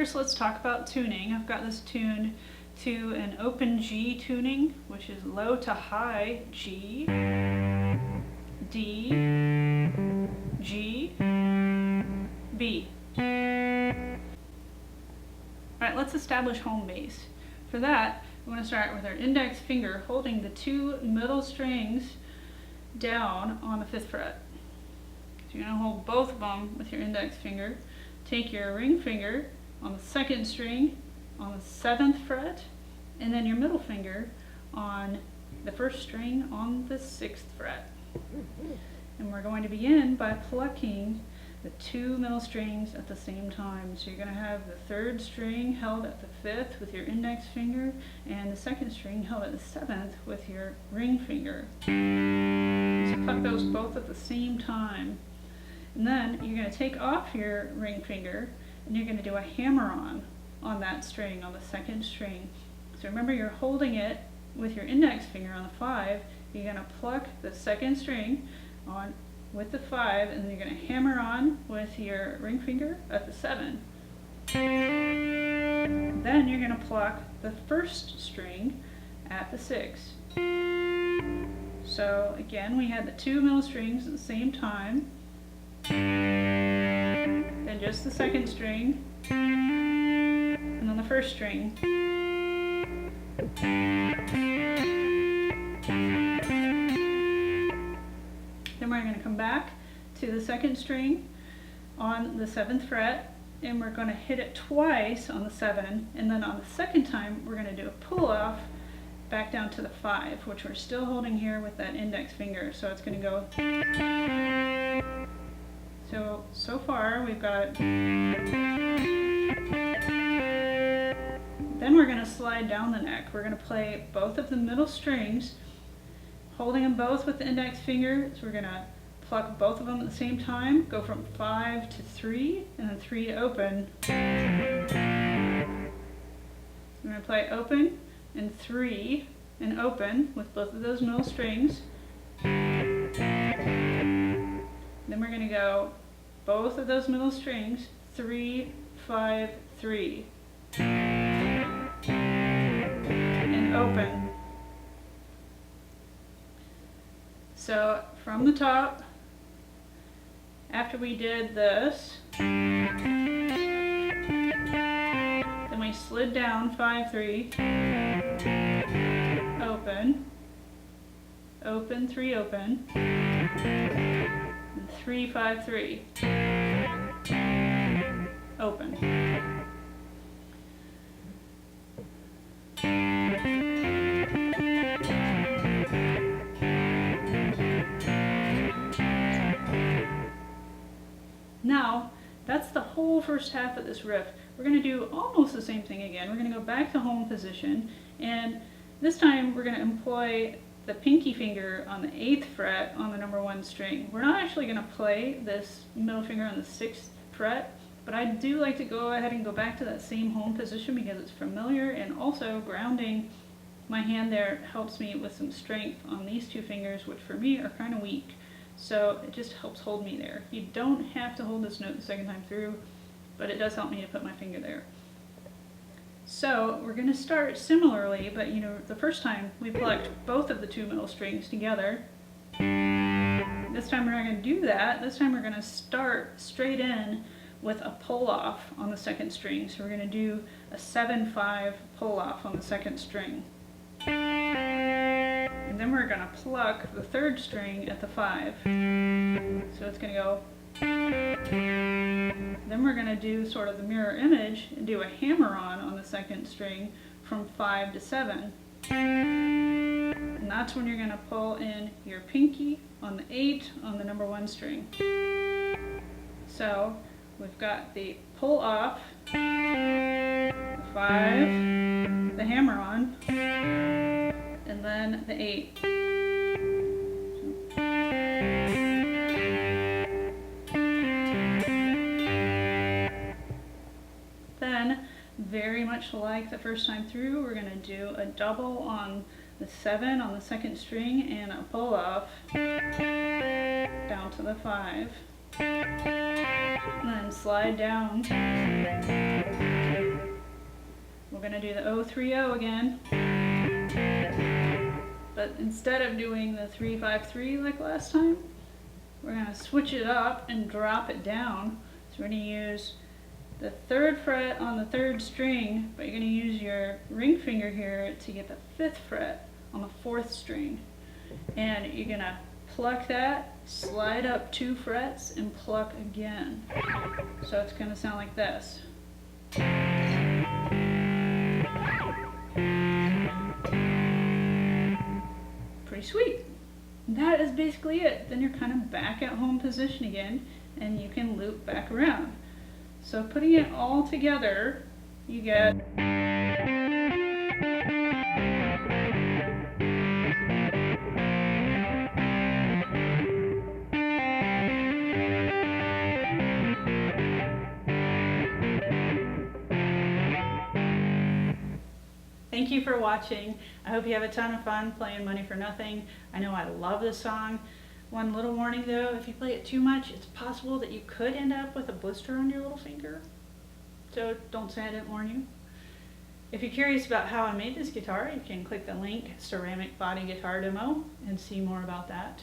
first let's talk about tuning. I've got this tuned to an open G tuning, which is low to high G, D, G, B. Alright, let's establish home base. For that, we want to start with our index finger holding the two middle strings down on the 5th fret. So you're going to hold both of them with your index finger. Take your ring finger on the 2nd string on the 7th fret, and then your middle finger on the 1st string on the 6th fret. And we're going to begin by plucking the two middle strings at the same time. So you're going to have the 3rd string held at the 5th with your index finger, and the 2nd string held at the 7th with your ring finger. So pluck those both at the same time. And then you're going to take off your ring finger and you're going to do a hammer-on that string, on the 2nd string. So remember, you're holding it with your index finger on the 5. You're going to pluck the 2nd string on with the 5, and then you're going to hammer on with your ring finger at the 7. Then you're going to pluck the 1st string at the 6. So again, we had the two middle strings at the same time, then just the 2nd string, and then the 1st string. Then we're going to come back to the 2nd string on the 7th fret, and we're going to hit it twice on the 7, and then on the 2nd time we're going to do a pull off back down to the 5, which we're still holding here with that index finger. So it's going to go. So far we've got. Then we're going to slide down the neck. We're going to play both of the middle strings, holding them both with the index finger. So we're going to pluck both of them at the same time, go from 5 to 3, and then 3 to open. We're going to play open and 3 and open with both of those middle strings. Then we're going to go both of those middle strings, 3, 5, 3. And open. So from the top, after we did this, then we slid down 5, 3, open, open, 3, open, and 3, 5, 3, open. Now, that's the whole first half of this riff. We're going to do almost the same thing again. We're going to go back to home position, and this time we're going to employ the pinky finger on the 8th fret on the number 1 string. We're not actually going to play this middle finger on the 6th fret, but I do like to go ahead and go back to that same home position because it's familiar, and also grounding my hand there helps me with some strength on these two fingers, which for me are kind of weak. So it just helps hold me there. You don't have to hold this note the 2nd time through, but it does help me to put my finger there. So we're going to start similarly, but the first time we plucked both of the two middle strings together. This time we're not going to do that. This time we're going to start straight in with a pull off on the 2nd string. So we're going to do a 7-5 pull off on the 2nd string. And then we're going to pluck the 3rd string at the 5. So it's going to go. Then we're going to do sort of the mirror image and do a hammer-on the 2nd string from 5 to 7. And that's when you're going to pull in your pinky on the 8 on the number 1 string. So we've got the pull off, the 5, the hammer-on, and then the 8. Then, very much like the first time through, we're going to do a double on the 7 on the 2nd string and a pull off down to the 5. And then slide down. We're going to do the 030 again, but instead of doing the 353 like last time, we're going to switch it up and drop it down. So we're going to use the 3rd fret on the 3rd string, but you're going to use your ring finger here to get the 5th fret on the 4th string. And you're going to pluck that, slide up 2 frets, and pluck again. So it's going to sound like this. Pretty sweet. That is basically it. Then you're kind of back at home position again, and you can loop back around. So putting it all together, you get Thank you for watching. I hope you have a ton of fun playing Money for Nothing. I know I love this song. One little warning though, if you play it too much, it's possible that you could end up with a blister on your little finger. So don't say I didn't warn you. If you're curious about how I made this guitar, you can click the link, Ceramic Body Guitar Demo, and see more about that.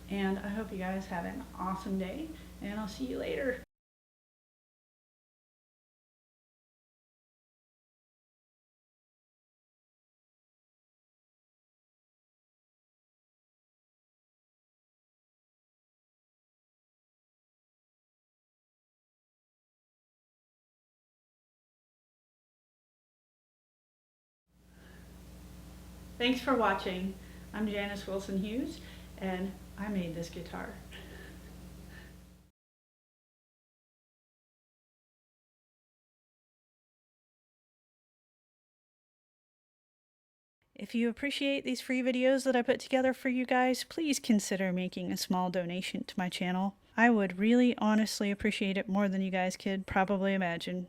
And I hope you guys have an awesome day, and I'll see you later. Thanks for watching. I'm Janice Wilson Hughes, and I made this guitar. If you appreciate these free videos that I put together for you guys, please consider making a small donation to my channel. I would really honestly appreciate it more than you guys could probably imagine.